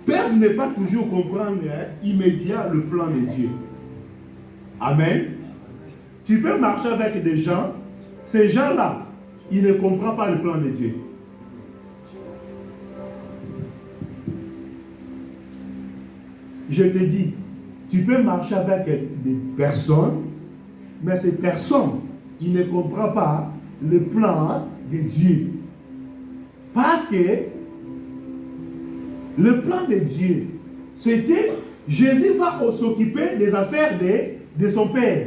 peuvent ne pas toujours comprendre immédiat le plan de Dieu. Amen. Tu peux marcher avec des gens, ces gens-là, ils ne comprennent pas le plan de Dieu. Je te dis, tu peux marcher avec des personnes, mais ces personnes, ils ne comprennent pas le plan de Dieu. Parce que le plan de Dieu, c'était, Jésus va s'occuper des affaires de son Père.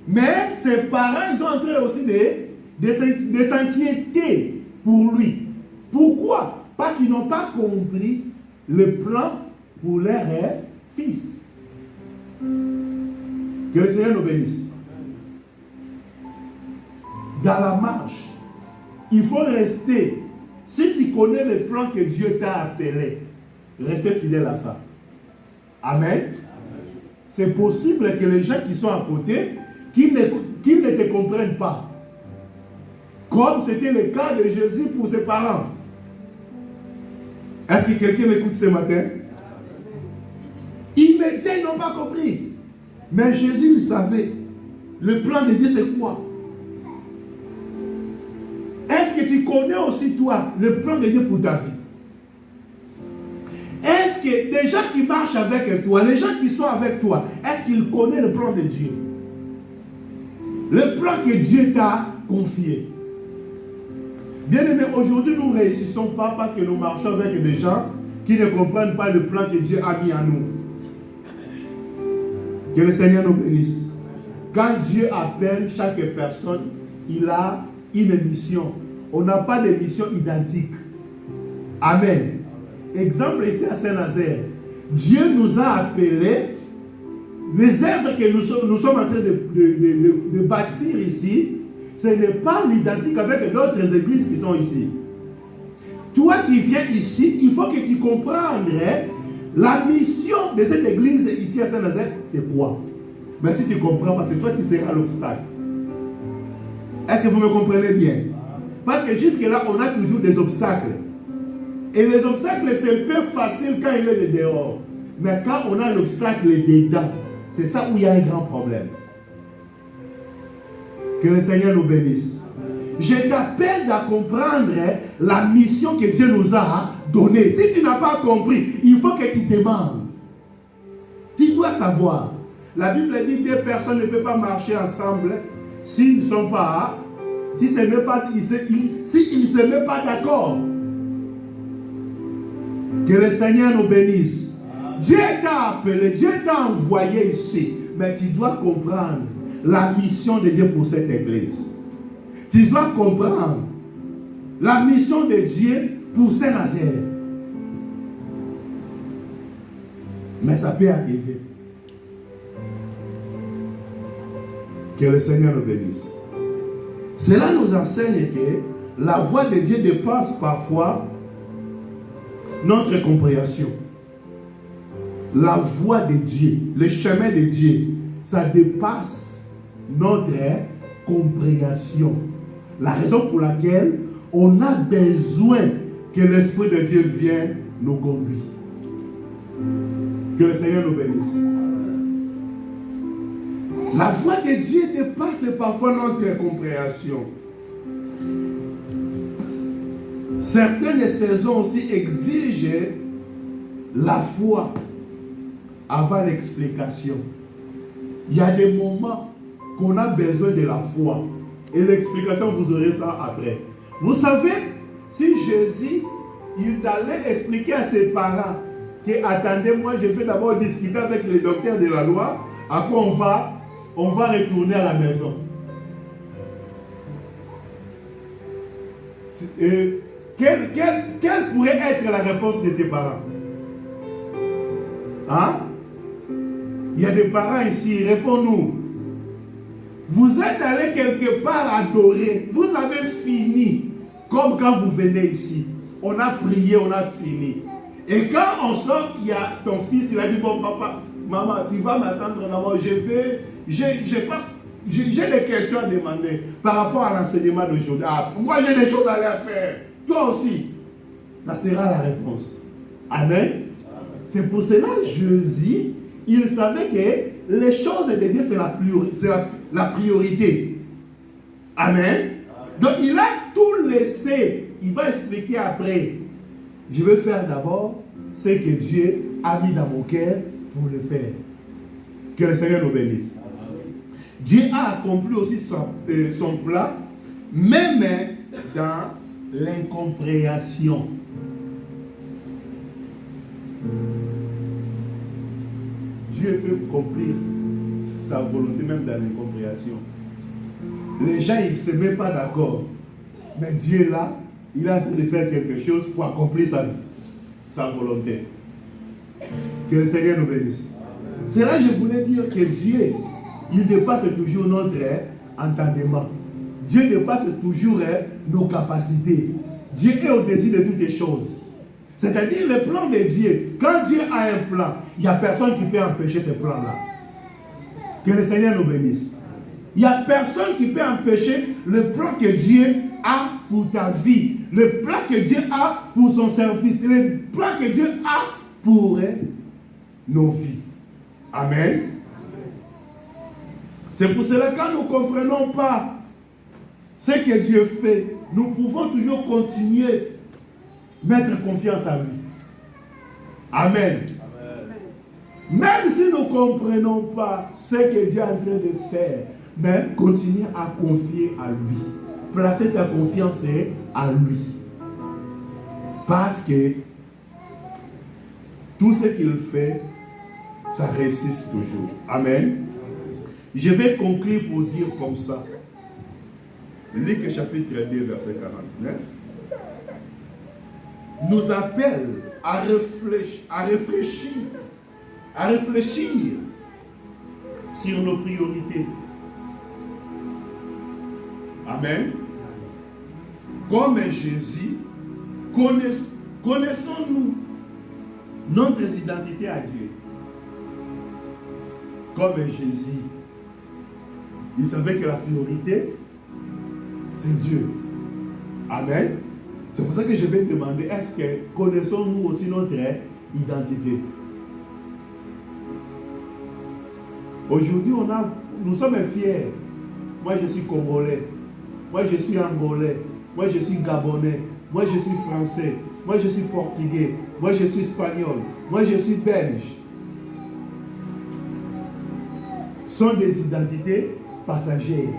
Mais ses parents, ils sont en train aussi de s'inquiéter pour lui. Pourquoi? Parce qu'ils n'ont pas compris le plan pour leur fils. Que le Seigneur nous bénisse. Dans la marche, il faut rester. Si tu connais le plan que Dieu t'a appelé, restez fidèle à ça. Amen. C'est possible que les gens qui sont à côté, qui ne te comprennent pas. Comme c'était le cas de Jésus pour ses parents. Est-ce que quelqu'un m'écoute ce matin? Immédiat, ils n'ont pas compris. Mais Jésus le savait. Le plan de Dieu, c'est quoi? Est-ce que tu connais aussi, toi, le plan de Dieu pour ta vie? Est-ce que les gens qui marchent avec toi, les gens qui sont avec toi, est-ce qu'ils connaissent le plan de Dieu? Le plan que Dieu t'a confié. Bien aimé, aujourd'hui, nous ne réussissons pas parce que nous marchons avec des gens qui ne comprennent pas le plan que Dieu a mis en nous. Que le Seigneur nous bénisse. Quand Dieu appelle chaque personne, il a une mission. On n'a pas de mission identique. Amen. Exemple ici à Saint-Nazaire. Dieu nous a appelés. Les œuvres que nous sommes en train de bâtir ici, ce n'est pas l'identique avec d'autres églises qui sont ici. Toi qui viens ici, il faut que tu comprennes la mission de cette église ici à Saint-Nazaire, c'est quoi? Mais si tu ne comprends pas, c'est toi qui seras l'obstacle. Est-ce que vous me comprenez bien? Parce que jusque-là, on a toujours des obstacles. Et les obstacles, c'est un peu facile quand il est dehors. Mais quand on a l'obstacle dedans, c'est ça où il y a un grand problème. Que le Seigneur nous bénisse. Je t'appelle à comprendre la mission que Dieu nous a donnée. Si tu n'as pas compris, il faut que tu demandes. Tu dois savoir. La Bible dit que deux personnes ne peuvent pas marcher ensemble s'ils ne sont pas, s'ils ne se mettent pas d'accord. Que le Seigneur nous bénisse. Dieu t'a appelé, Dieu t'a envoyé ici. Mais tu dois comprendre la mission de Dieu pour cette église. Tu dois comprendre la mission de Dieu pour Saint-Nazaire. Mais ça peut arriver. Que le Seigneur nous bénisse. Cela nous enseigne que la voix de Dieu dépasse parfois notre compréhension. La voix de Dieu, le chemin de Dieu, ça dépasse notre compréhension. La raison pour laquelle on a besoin que l'Esprit de Dieu vienne nous conduire. Que le Seigneur nous bénisse. La voix de Dieu dépasse parfois notre compréhension. Certaines saisons aussi exigent la foi avant l'explication. Il y a des moments qu'on a besoin de la foi. Et l'explication, vous aurez ça après. Vous savez, si Jésus, il allait expliquer à ses parents que, attendez-moi, je vais d'abord discuter avec les docteurs de la loi, après on va retourner à la maison. Quelle pourrait être la réponse de ses parents? Hein? Il y a des parents ici, réponds-nous. Vous êtes allé quelque part adorer, vous avez fini, comme quand vous venez ici. On a prié, on a fini. Et quand on sort, il y a ton fils, il a dit, bon papa, maman, tu vas m'attendre là-bas, j'ai des questions à demander par rapport à l'enseignement d'aujourd'hui. Ah, moi j'ai des choses à aller faire. Toi aussi. Ça sera la réponse. Amen. C'est pour cela que Jésus, il savait que les choses de Dieu, c'est la priorité. Amen. Donc il a tout laissé. Il va expliquer après. Je vais faire d'abord ce que Dieu a mis dans mon cœur pour le faire. Que le Seigneur nous bénisse. Dieu a accompli aussi son plan, même dans l'incompréhension. Dieu peut accomplir sa volonté même dans l'incompréhension. Les gens, ils ne se mettent pas d'accord. Mais Dieu là, il est en train de faire quelque chose pour accomplir sa volonté. Que le Seigneur nous bénisse. C'est là que je voulais dire que Dieu, il dépasse toujours notre entendement. Dieu dépasse toujours nos capacités. Dieu est au-dessus de toutes les choses. C'est-à-dire le plan de Dieu. Quand Dieu a un plan, il n'y a personne qui peut empêcher ce plan-là. Que le Seigneur nous bénisse. Il n'y a personne qui peut empêcher le plan que Dieu a pour ta vie. Le plan que Dieu a pour son service. Le plan que Dieu a pour nos vies. Amen. C'est pour cela que quand nous ne comprenons pas ce que Dieu fait, nous pouvons toujours continuer à mettre confiance en lui. Amen. Même si nous ne comprenons pas ce que Dieu est en train de faire, mais continuez à confier à lui. Placez ta confiance à lui. Parce que tout ce qu'il fait, ça résiste toujours. Amen. Je vais conclure pour dire comme ça. Luc chapitre 2, verset 49. Nous appelle à réfléchir sur nos priorités. Amen. Comme Jésus, connaissons-nous notre identité à Dieu. Comme Jésus, il savait que la priorité, c'est Dieu. Amen. C'est pour ça que je vais te demander, est-ce que connaissons-nous aussi notre identité? Aujourd'hui, nous sommes fiers. Moi, je suis Congolais. Moi, je suis Angolais. Moi, je suis Gabonais. Moi, je suis Français. Moi, je suis Portugais. Moi, je suis Espagnol. Moi, je suis Belge. Ce sont des identités passagères.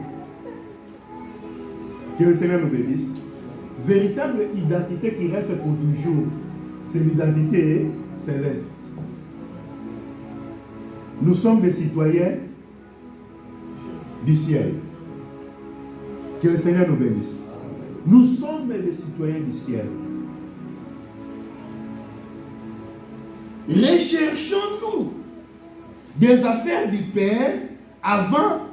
Que le Seigneur nous bénisse. Véritable identité qui reste pour toujours, c'est l'identité céleste. Nous sommes des citoyens du ciel. Que le Seigneur nous bénisse. Nous sommes les citoyens du ciel. Recherchons-nous des affaires du Père avant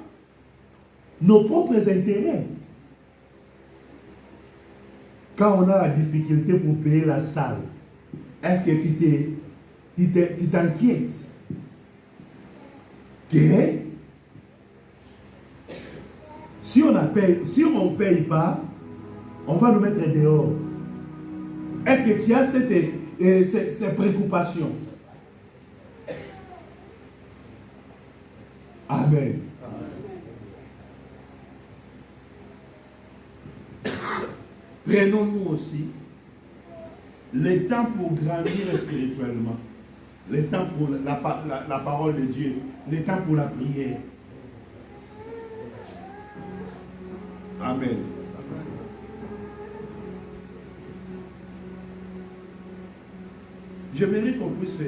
nos propres intérêts. Quand on a la difficulté pour payer la salle, est-ce que tu t'inquiètes que si on ne paye pas, on va nous mettre dehors. Est-ce que tu as cette préoccupation? Amen. Prenons-nous aussi le temps pour grandir spirituellement, le temps pour la parole de Dieu, le temps pour la prière. Amen. J'aimerais qu'on puisse,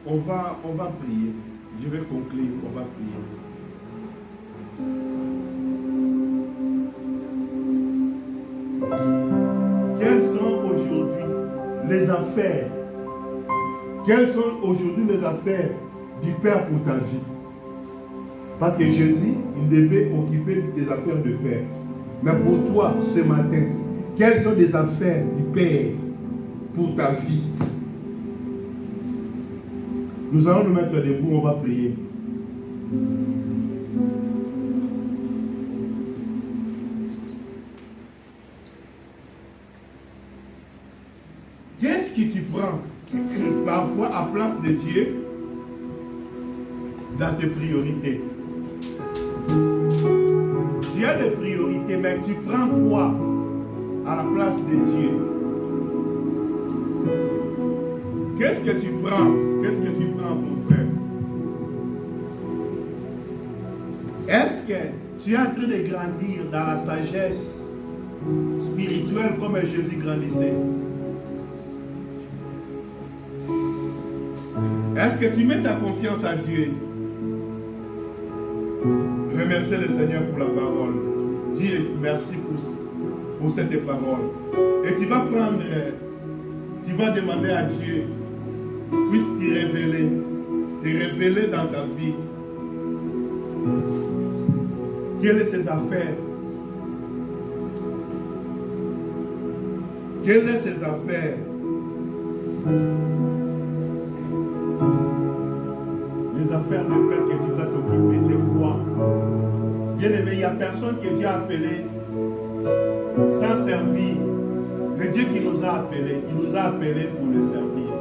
on va prier. Je vais conclure, on va prier. Quelles sont aujourd'hui les affaires? Quelles sont aujourd'hui les affaires du Père pour ta vie? Parce que Jésus, il devait occuper des affaires de Père. Mais pour toi, ce matin, quelles sont les affaires du Père pour ta vie? Nous allons nous mettre debout, on va prier. Qu'est-ce que tu prends parfois à place de Dieu dans tes priorités? Tu as des priorités, mais tu prends quoi à la place de Dieu? Qu'est-ce que tu prends? Qu'est-ce que tu prends, mon frère? Est-ce que tu es en train de grandir dans la sagesse spirituelle comme Jésus grandissait? Est-ce que tu mets ta confiance à Dieu? Remercie le Seigneur pour la parole. Dis merci pour cette parole. Et tu vas demander à Dieu, puisse te révéler dans ta vie. Quelles sont ses affaires? Quelles sont ses affaires? Les affaires de Père que tu dois t'occuper, c'est quoi? Bien aimé, il n'y a personne que Dieu a appelé sans servir. C'est Dieu qui nous a appelés. Il nous a appelés pour le servir.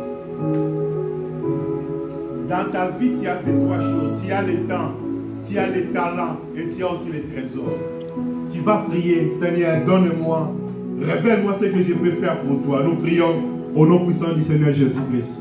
Dans ta vie, tu as ces trois choses. Tu as le temps, tu as les talents et tu as aussi les trésors. Tu vas prier, Seigneur, donne-moi, révèle-moi ce que je peux faire pour toi. Nous prions au nom puissant du Seigneur Jésus-Christ.